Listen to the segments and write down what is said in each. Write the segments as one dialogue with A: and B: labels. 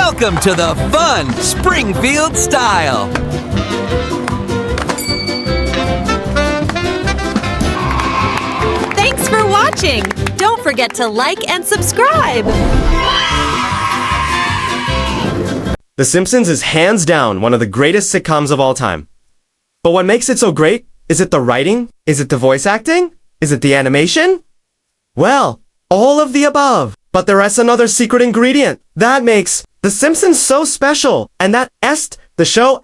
A: Welcome to the fun Springfield style.
B: Thanks for watching. Don't forget to like and subscribe.
C: The Simpsons is hands down one of the greatest sitcoms of all time. But what makes it so great? Is it the writing? Is it the voice acting? Is it the animation? Well, all of the above. But there is another secret ingredient that makes The Simpsons so special, and that the show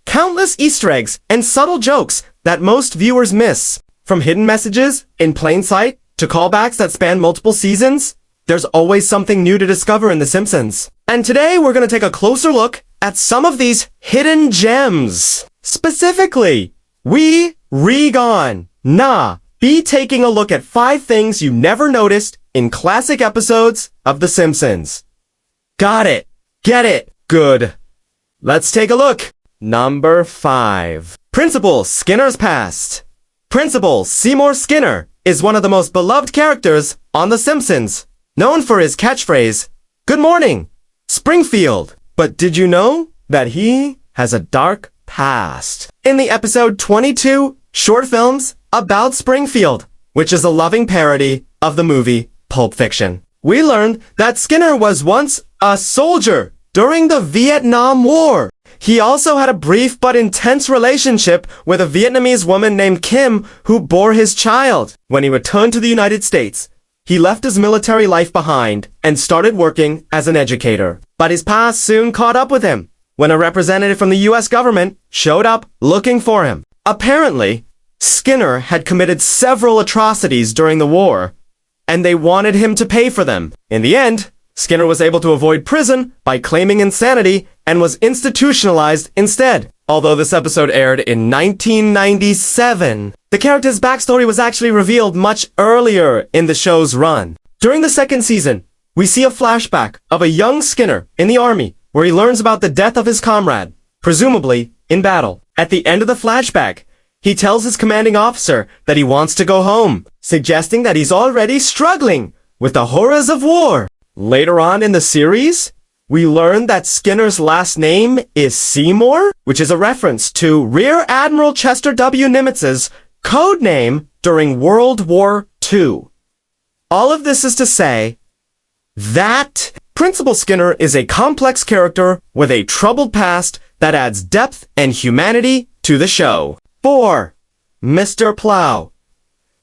C: countless Easter eggs and subtle jokes that most viewers miss. From hidden messages in plain sight to callbacks that span multiple seasons, there's always something new to discover in The Simpsons. And today we're going to take a closer look at some of these hidden gems. Specifically, be taking a look at 5 things you never noticed in classic episodes of The Simpsons. Got it? Get it? Good. Let's take a look. Number 5. Principal Skinner's Past. Principal Seymour Skinner is one of the most beloved characters on The Simpsons, known for his catchphrase, "Good morning, Springfield." But did you know that he has a dark past? In the episode 22, Short Films About Springfield, which is a loving parody of the movie Pulp Fiction, we learned that Skinner was once a soldier during the Vietnam War. He also had a brief but intense relationship with a Vietnamese woman named Kim who bore his child. When he returned to the United States, he left his military life behind and started working as an educator. But his past soon caught up with him when a representative from the U.S. government showed up looking for him. Apparently, Skinner had committed several atrocities during the war, and they wanted him to pay for them. In the end, Skinner was able to avoid prison by claiming insanity and was institutionalized instead. Although this episode aired in 1997, the character's backstory was actually revealed much earlier in the show's run. During the second season, we see a flashback of a young Skinner in the army where he learns about the death of his comrade, presumably in battle. At the end of the flashback, he tells his commanding officer that he wants to go home, suggesting that he's already struggling with the horrors of war. Later on in the series, we learn that Skinner's last name is Seymour, which is a reference to Rear Admiral Chester W. Nimitz's code name during World War II. All of this is to say that Principal Skinner is a complex character with a troubled past that adds depth and humanity to the show. 4. Mr. Plow.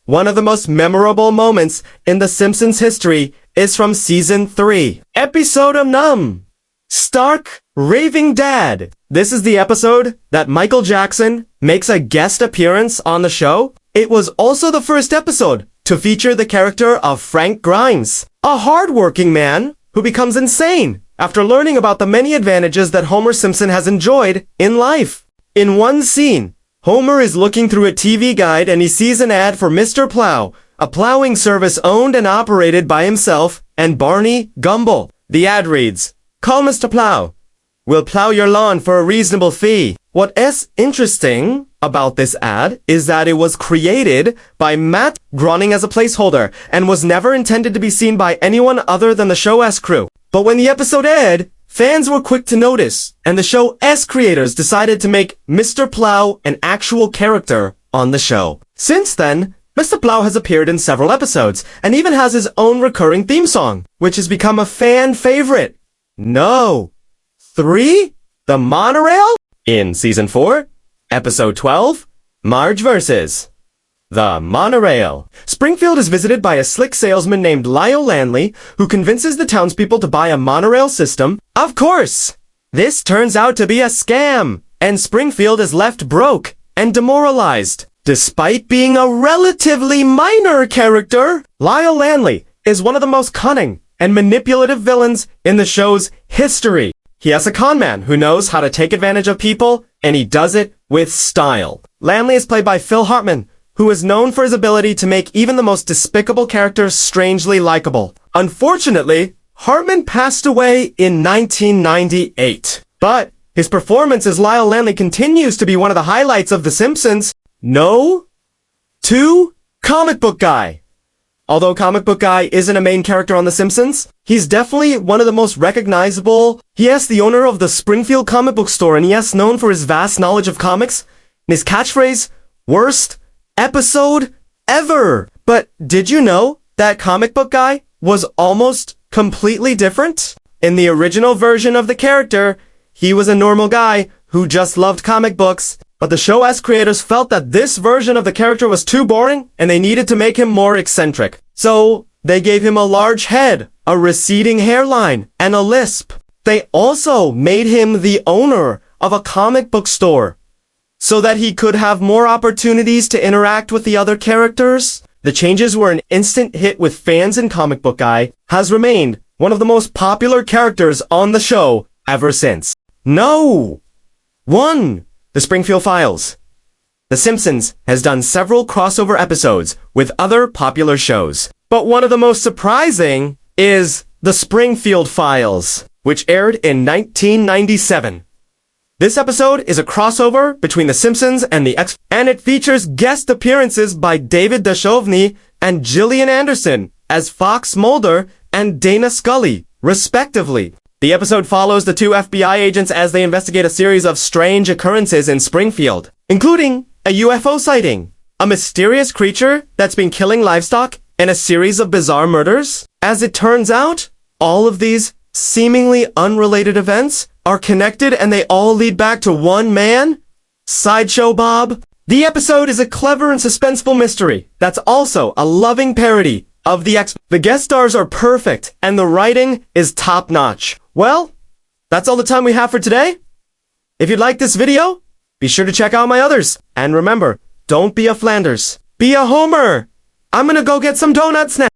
C: One of the most memorable moments in The Simpsons history is from Season 3, Episode Num, Stark Raving Dad. This is the episode that Michael Jackson makes a guest appearance on the show. It was also the first episode to feature the character of Frank Grimes, a hard-working man who becomes insane after learning about the many advantages that Homer Simpson has enjoyed in life. In one scene, Homer is looking through a TV guide and he sees an ad for Mr. Plow, a plowing service owned and operated by himself and Barney Gumble. The ad reads, "Call Mr. Plow. We'll plow your lawn for a reasonable fee." What is interesting about this ad is that it was created by Matt Groening as a placeholder and was never intended to be seen by anyone other than the show's crew. But when the episode aired, fans were quick to notice, and the show's creators decided to make Mr. Plow an actual character on the show. Since then, Mr. Plow has appeared in several episodes, and even has his own recurring theme song, which has become a fan favorite. 3. The Monorail? In Season 4, Episode 12, Marge vs. The Monorail. Springfield is visited by a slick salesman named Lyle Landley, who convinces the townspeople to buy a monorail system. Of course, this turns out to be a scam, and Springfield is left broke and demoralized. Despite being a relatively minor character, Lyle Landley is one of the most cunning and manipulative villains in the show's history. He is a con man who knows how to take advantage of people, and he does it with style. Landley is played by Phil Hartman, who is known for his ability to make even the most despicable characters strangely likable. Unfortunately, Hartman passed away in 1998. But his performance as Lyle Landley continues to be one of the highlights of The Simpsons. 2. Comic book guy. Although Comic Book Guy isn't a main character on The Simpsons, he's definitely one of the most recognizable. He is the owner of the Springfield comic book store, and yes, known for his vast knowledge of comics, and his catchphrase, worst episode ever. But did you know that Comic Book Guy was almost completely different? In the original version of the character, he was a normal guy who just loved comic books, but the show's creators felt that this version of the character was too boring and they needed to make him more eccentric. So they gave him a large head, a receding hairline, and a lisp. They also made him the owner of a comic book store so that he could have more opportunities to interact with the other characters. The changes were an instant hit with fans, and Comic Book Guy has remained one of the most popular characters on the show ever since. No! 1. The Springfield Files. The Simpsons has done several crossover episodes with other popular shows, but one of the most surprising is The Springfield Files, which aired in 1997. This episode is a crossover between The Simpsons and the X, and it features guest appearances by David Duchovny and Gillian Anderson as Fox Mulder and Dana Scully, respectively. The episode follows the two FBI agents as they investigate a series of strange occurrences in Springfield, including a UFO sighting, a mysterious creature that's been killing livestock, and a series of bizarre murders. As it turns out, all of these seemingly unrelated events are connected, and they all lead back to one man, Sideshow Bob. The episode is a clever and suspenseful mystery that's also a loving parody of the X. The guest stars are perfect, and the writing is top-notch. Well, that's all the time we have for today. If you'd like this video, be sure to check out my others. And remember, don't be a Flanders, be a Homer. I'm gonna go get some donuts now.